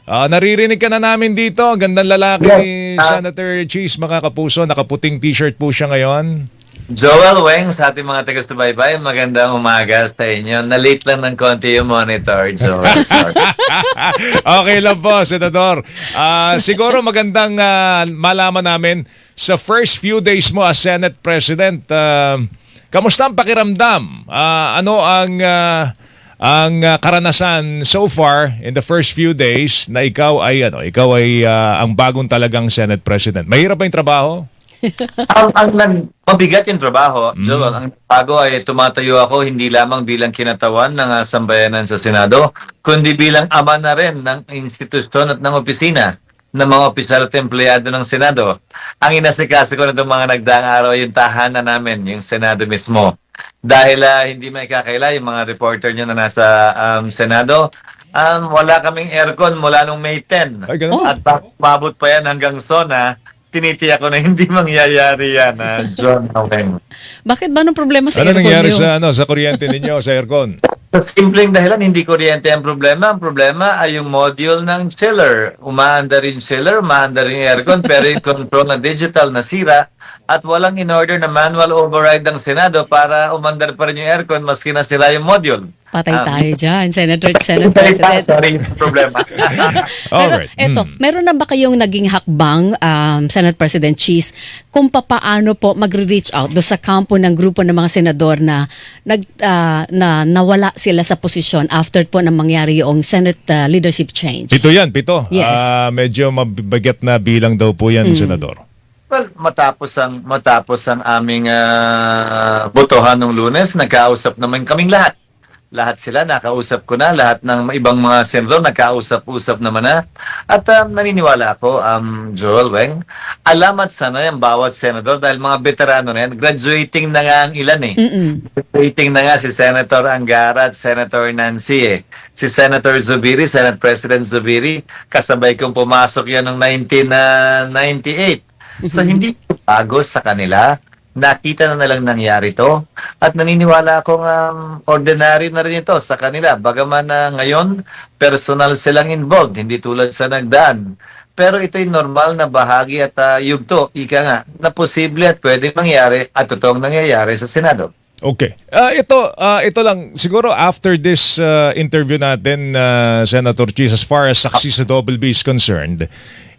Naririnig ka na namin dito. Gandang lalaki Yes. ni Senator Cheese, mga kapuso. Nakaputing t-shirt po siya ngayon. Joel Weng sa ating mga taga-subaybay, magandang umaga sa inyo. Na-late lang ng konti yung monitor, Joel. Sorry. Okay lang po, Senador. Siguro magandang malaman namin sa first few days mo as Senate President, kamusta ang pakiramdam? Ano ang karanasan so far in the first few days na ikaw ay ang bagong talagang Senate President? Mahirap ba yung trabaho? Mabigat yung trabaho, Joel. Ang bago ay tumatayo ako hindi lamang bilang kinatawan ng sambayanan sa Senado, kundi bilang ama na rin ng institusyon at ng opisina ng mga opisyal at empleyado ng Senado. Ang inasikaso ko na itong mga nagdaang araw yung tahanan namin, yung Senado mismo. Dahil hindi may kakaila yung mga reporter nyo na nasa Senado, wala kaming aircon mula nung May 10. Ay, ganun? At mabot pa yan hanggang SONA, tinitiyak ko na hindi mangyayari yan, John Weng. Bakit ba nung problema sa Ano aircon nangyari niyo? sa kuryente ninyo, sa aircon? Sa simpleng dahilan, hindi kuryente ang problema. Ang problema ay yung module ng chiller. Umaanda rin chiller, umaanda rin aircon, pero yung control na digital nasira at walang in-order na manual override ng Senado para umandar pa rin yung aircon maski nasira yung module. Patay tayo dyan, Senate President. Sorry, yung problema. Pero Alright. eto, meron na ba kayong naging hakbang, Senate President Cheese, kung papaano po magre-reach out do sa kampo ng grupo ng mga senador na nawala sila sa posisyon after po nang mangyari yung Senate leadership change? Pito yan, pito. Yes. Medyo mabigat na bilang daw po yan, Senador. Well, matapos ang aming botohan nung Lunes, nagkausap naman kaming lahat. Lahat sila, nakausap ko na. Lahat ng ibang mga senador, nakausap-usap naman na. At naniniwala ako, Joel Weng, alam at sanay ang bawat senador dahil mga veterano na yan. Graduating na nga ang ilan eh. Graduating na nga si Senator Angara at Senator Nancy eh. Si Senator Zubiri, Senate President Zubiri, kasabay kong pumasok yan noong 1998. So hindi bago sa kanila. Nakita na nalang nangyari to at naniniwala akong ordinary na rin ito sa kanila. Bagaman na ngayon, personal silang involved, hindi tulad sa nagdaan. Pero ito'y normal na bahagi at yugto, ika nga, na posible at pwedeng mangyari at totoong nangyayari sa Senado. Okay. Ito lang, siguro after this interview natin, Senator Cheese, as far as saksi sa Double B is concerned,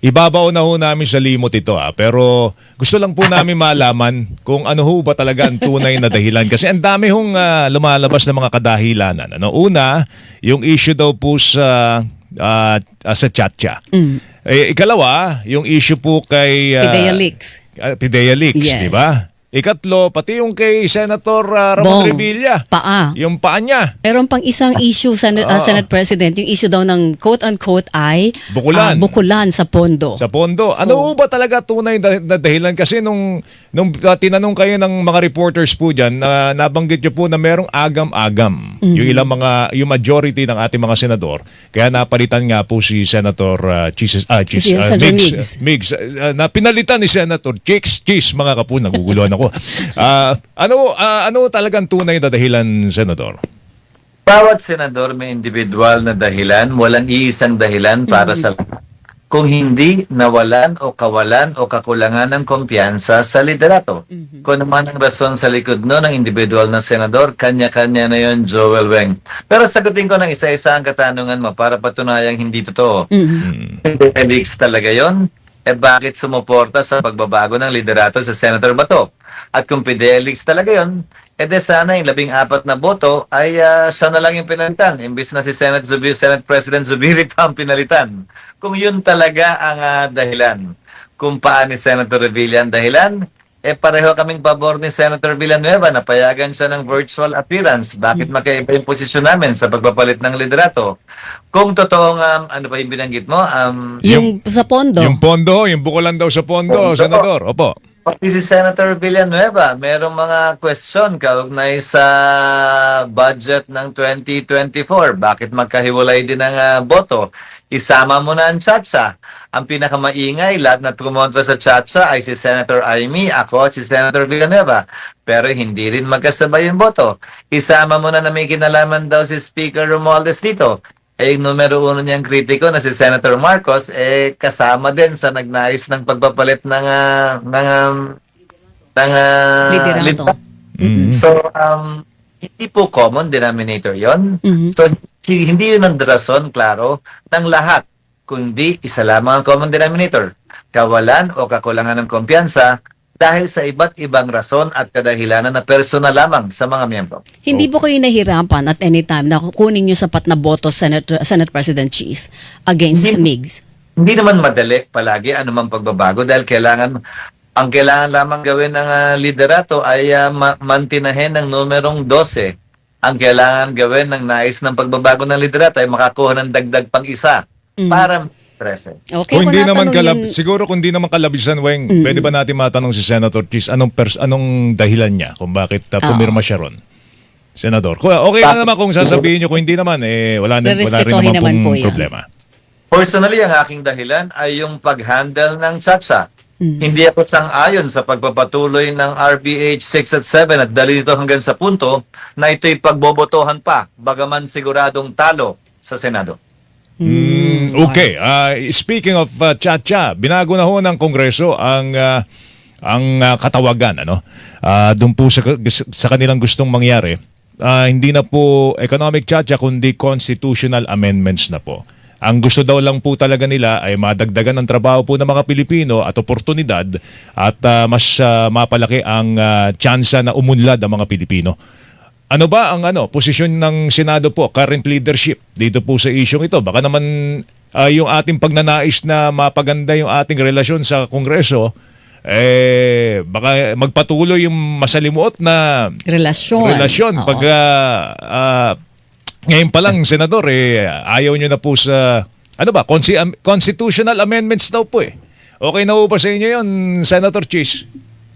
ibabaw na ho namin sa limot ito. Pero gusto lang po namin malaman kung ano ho ba talaga ang tunay na dahilan. Kasi ang dami hong lumalabas na mga kadahilanan. Una, yung issue daw po sa Chatcha. Ikalawa, yung issue po kay Pidea Leaks. Pidea Leaks, Yes. di ba? Ikatlo, pati yung kay Senator Ramon Bong, Revilla. paa. Yung paa niya. Meron pang isang issue, Senate President, yung issue daw ng quote-unquote ay bukulan sa pondo. Sa pondo. Ano ba talaga tunay na dahilan? Kasi nung tinanong kayo ng mga reporters po dyan, nabanggit nyo po na merong agam-agam. Yung ilang yung majority ng ating mga senador. Kaya napalitan nga po si Senator Migs. Na pinalitan ni Senator Cheese, mga kapo, naguguluhan ako. Ano talagang tunay na dahilan, Senador? Bawat senador may individual na dahilan, walang iisang dahilan para sa kung hindi nawalan o kawalan o kakulangan ng kumpiyansa sa liderato. Kung naman ang rason sa likod no ng individual na senador, kanya-kanya na yon, Joel Weng. Pero sagutin ko ng isa-isa ang katanungan mo para patunayang hindi totoo. Felix talaga yon. Bakit sumuporta sa pagbabago ng liderato sa Senator Bato? At kung Fidelix talaga yon, sana yung 14 na boto ay siya na lang yung pinalitan. Imbis na si Senate President Zubiri pa ang pinalitan. Kung yun talaga ang dahilan. Kung paan ni Senator Revilla ang dahilan, pareho kaming pabor ni Senator Villanueva na payagan siya ng virtual appearance. Bakit magkaiba yung posisyon namin sa pagpapalit ng liderato? Kung totoong, ano pa yung binanggit mo? Yung sa pondo. Yung pondo, yung bukulan daw sa pondo, Senador. Opo. Pati si Senator Villanueva, merong mga question kaugnay sa budget ng 2024. Bakit magkahiwalay din ang boto? Isama mo na ang Chacha. Ang pinakamaingay, lahat na tumontra sa Chacha ay si Senator Amy, ako at si Senator Villanueva. Pero hindi rin magkasabay yung boto. Isama mo na may kinalaman daw si Speaker Romualdez dito. yung numero uno niyang kritiko na si Senator Marcos, kasama din sa nagnais ng pagpapalit ng Liderato. So, hindi po common denominator yon. So, hindi yun ang rason, klaro, ng lahat. Kundi isa lamang ang common denominator. Kawalan o kakulangan ng kumpiyansa dahil sa iba't ibang rason at kadahilanan na personal lamang sa mga miyembro. Hindi po kayo nahirapan at any time na kunin yung sapat na boto Senate President Cheese against Migs? Hindi naman madali palagi anumang pagbabago dahil ang kailangan lamang gawin ng liderato ay mantinahin ng numerong 12. Ang kailangan gawin ng nais ng pagbabago ng liderato ay makakuha ng dagdag pang isa para 13. Okay, Kung hindi natanong naman siguro kung hindi naman kalabisan, Weng, pwede ba natin matanong si Senator Cheese anong dahilan niya kung bakit pumirma siya ron? Senador. Okay na naman kung sasabihin niyo, kung hindi naman, wala rin Rerespetuhin naman naman po pong yan. problema. Personally, ang aking dahilan ay yung pag-handle ng Chacha. Hindi ako sang-ayon sa pagpapatuloy ng RBH 6 at 7 at dali nito hanggang sa punto na ito'y pagbobotohan pa, bagaman siguradong talo sa Senado. Okay. Speaking of Chacha, binago na ho ng Kongreso ang katawagan, doon po sa kanilang gustong mangyari. Hindi na po economic Chacha kundi constitutional amendments na po. Ang gusto daw lang po talaga nila ay madagdagan ng trabaho po ng mga Pilipino at oportunidad at mas mapalaki ang tsansa na umunlad ang mga Pilipino. Ano ba ang posisyon ng Senado po, current leadership dito po sa isyong ito? Baka naman yung ating pagnanais na mapaganda yung ating relasyon sa Kongreso, baka magpatuloy yung masalimuot na relasyon. Pag ngayon pa lang, Senador, ayaw nyo na po sa constitutional amendments daw po . Okay na po ba sa inyo yun, Senator Cheese?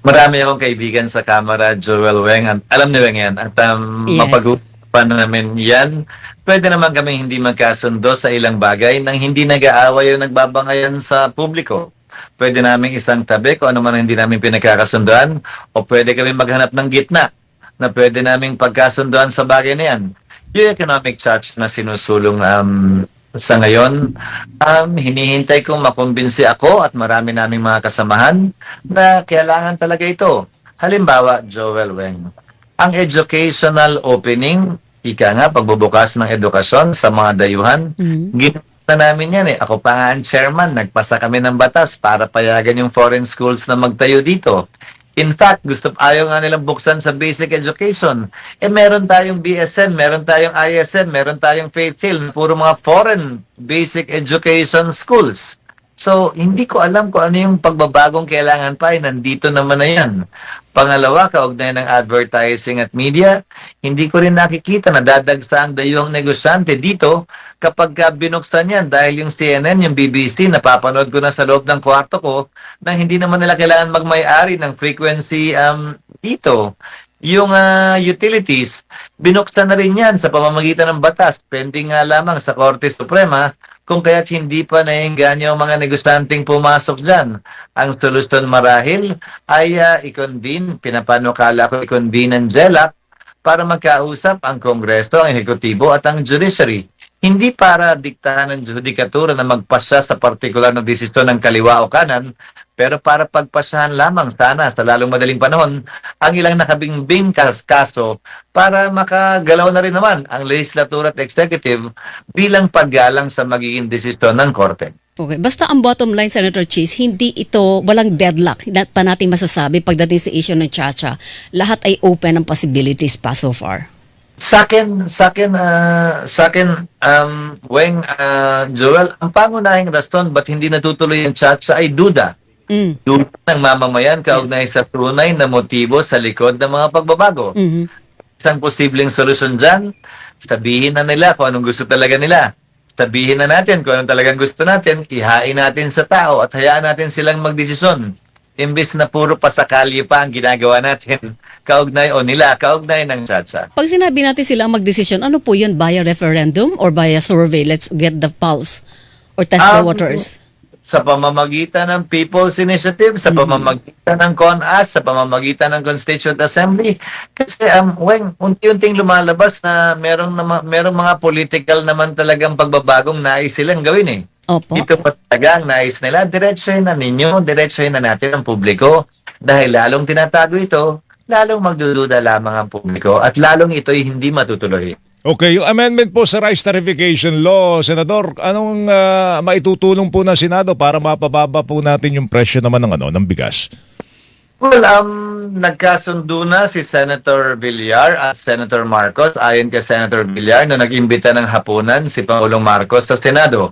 Marami akong kaibigan sa Kamara, Joel Weng. Alam ni Weng yan. At Yes. mapag-usapan namin yan. Pwede naman kami hindi magkasundo sa ilang bagay nang hindi nag-aaway o nagbabangayan sa publiko. Pwede namin isang tabi kung ano man hindi namin pinagkakasunduan o pwede kami maghanap ng gitna na pwede namin pagkasunduan sa bagay na yan. Yung economic charge na sinusulong sa ngayon, hinihintay kong makumbinsi ako at marami naming mga kasamahan na kailangan talaga ito. Halimbawa, Joel Weng, ang educational opening, pagbubukas ng edukasyon sa mga dayuhan, ginawa namin yan . Ako pa nga ang chairman, nagpasa kami ng batas para payagan yung foreign schools na magtayo dito. In fact, ayaw nga nilang buksan sa basic education. Meron tayong BSM, meron tayong ISM, meron tayong Faith Hill, puro mga foreign basic education schools. So, hindi ko alam kung ano yung pagbabagong kailangan pa, nandito naman na yan. Pangalawa, kaugnay ng advertising at media, hindi ko rin nakikita na dadagsa ang dayuhang negosyante dito kapag binuksan yan dahil yung CNN, yung BBC, napapanood ko na sa loob ng kwarto ko na hindi naman nila kailangan magmay-ari ng frequency dito. Yung utilities, binuksan na rin yan sa pamamagitan ng batas, pending nga lamang sa Korte Suprema, kung kaya't hindi pa naiengganyo ang mga negosyanteng pumasok dyan. Ang solusyon marahil ay pinapanukala ko i-convene ang JELAC para magkausap ang Kongreso, ang Ehekutibo at ang Judiciary. Hindi para diktahan ng judikatura na magpasya sa partikular na desisyon ng kaliwa o kanan, pero para pagpasyahan lamang sana sa lalong madaling panahon ang ilang nakabingbing kaso para makagalaw na rin naman ang legislatura at executive bilang paggalang sa magiging desisyon ng korte. Okay. Basta ang bottom line, Senator Cheese, walang deadlock. Hindi pa natin masasabi pagdating sa issue ng Chacha. Lahat ay open ang possibilities pa so far. Sa akin, Weng, Joel, ang pangunahing rason ba't hindi natutuloy ang Chacha ay duda. Duda ng mamamayan kaugnay sa tunay na motibo sa likod ng mga pagbabago. Isang posibleng solusyon dyan, sabihin na nila kung anong gusto talaga nila. Sabihin na natin kung anong talagang gusto natin, ihain natin sa tao at hayaan natin silang magdesisyon. Imbis na puro pasakali pa ang ginagawa natin kaugnay ng Chacha. Pag sinabi natin sila magdesisyon, ano po yun? Via referendum or via survey? Let's get the pulse or test the waters. sa pamamagitan ng People's Initiative, sa pamamagitan ng CONAS, sa pamamagitan ng Constituent Assembly. Kasi Weng, unti-unting lumalabas na merong mga political naman talagang pagbabagong nais silang gawin eh. Opo. Ito pa talaga ang nais nila, diretsohin na ninyo, diretsohin na natin ang publiko. Dahil lalong tinatago ito, lalong magdududa lamang ang publiko at lalong ito'y hindi matutuloy. Okay, yung amendment po sa Rice Tarification Law, Senador, anong maitutulong po ng Senado para mapababa po natin yung presyo naman ng bigas? Well, nagkasundo na si Senator Villar at Senator Marcos. Ayon kay Senator Villar na nag-imbita ng hapunan si Pangulong Marcos sa Senado.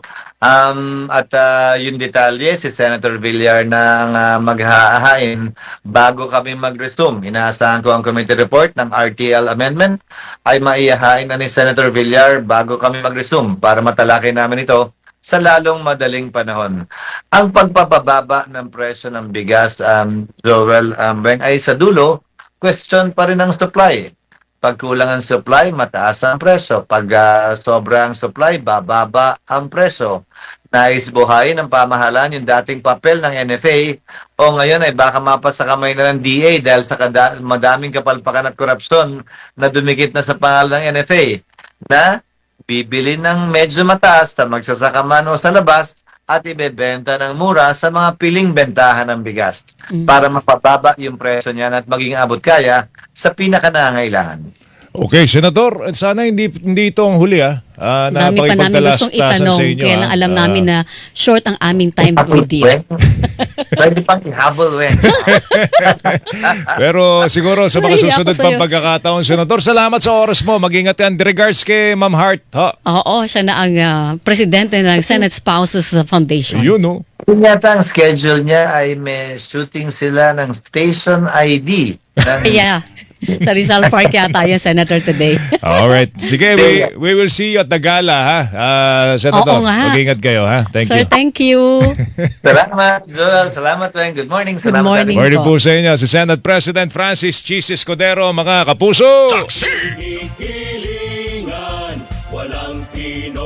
Yung detalye, si Senator Villar na maghahain bago kami mag-resume. Inaasahan ko ang committee report ng RTL amendment ay maihahain na ni Senator Villar bago kami mag-resume para matalakay namin ito sa lalong madaling panahon. Ang pagpapababa ng presyo ng bigas, Joel, ay sa dulo, question pa rin ang supply. Pag kulang ang supply, mataas ang presyo. Pag sobra ang supply, bababa ang presyo. Nais buhayin ng pamahalaan yung dating papel ng NFA o ngayon ay baka mapasa kamay na ng DA dahil sa madaming kapalpakan at korupsyon na dumikit na sa pangalan ng NFA na bibili ng medyo mataas sa magsasaka man o sa labas at ibebenta ng mura sa mga piling bentahan ng bigas para mapababa yung presyo niyan at maging abot kaya sa pinakanangailangan. Okay, Senador, sana hindi ito ang huli na Dami pa namin gustong pakipagtalastasan itanong, sa inyo. kaya lang alam namin na short ang aming time with you. Pwede pang ihabol, Weng. Pero siguro sa mga Nahiya susunod ako sa'yo. pang pagkakataon, Senador, salamat sa oras mo. Mag-ingat yan. Regards kay Ma'am Hart. Oo, siya na ang presidente ng Senate Spouses Foundation. Yun, no? Yun yata ang schedule niya ay may shooting sila ng station ID. Yeah. Sa Rizal Park yata yung Senator today. Alright. Sige, we will see you at the gala, ha? Senador, Oo nga. mag-ingat kayo, ha? Thank Sir, you. thank you. Salamat, Joel. Salamat, Weng. Good morning. Good Salamat sa morning. ating- Morning po sa inyo, si Senate President Francis Chis Escudero, mga kapuso. Hinihilingan, walang Pinoy